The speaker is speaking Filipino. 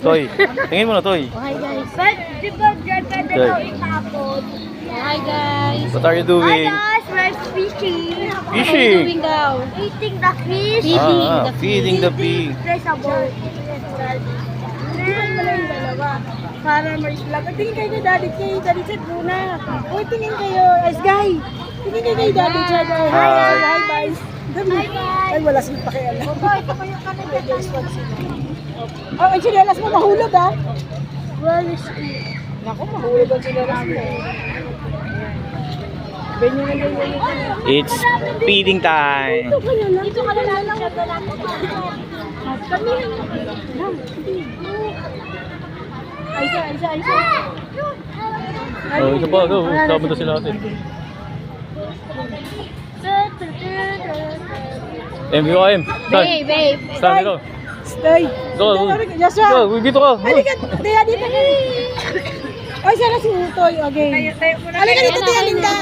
Toy. Tingin mo na, Toy. Oh, hi guys. Di ba dyan pwede Good. daw itapon? Oh, hi guys. What are you doing? Guys, we're fishing. What are you doing daw? Eating the fish. Feeding the pig. There's a boat. Tingnan mo na yung dalawa. Para may vlog. Tingin kayo kay Daddy K. Daddy Chad muna. Uy, tingin kayo. Guy. Tingin kayo kay Daddy Chad. Hi, Hi. hi, guys. Hi, guys. Ay, wala silang pakialam. Oh, ang sinelas mo mahulog, ha? Well, is it? Naku, mahulog ang sinelas mo. Ganyan na ganyan. It's feeding time. Dito ka na lang. Aisa. Oh, isa pa. Go. Sama na sila natin. MVOM. Saan? Babe. Saan dito? Stay. Go. Joshua. Go. Dito ka. Halika, Tia, dito. Ay, sana si Utoy. Okay. Halika dito, Tia, Linda.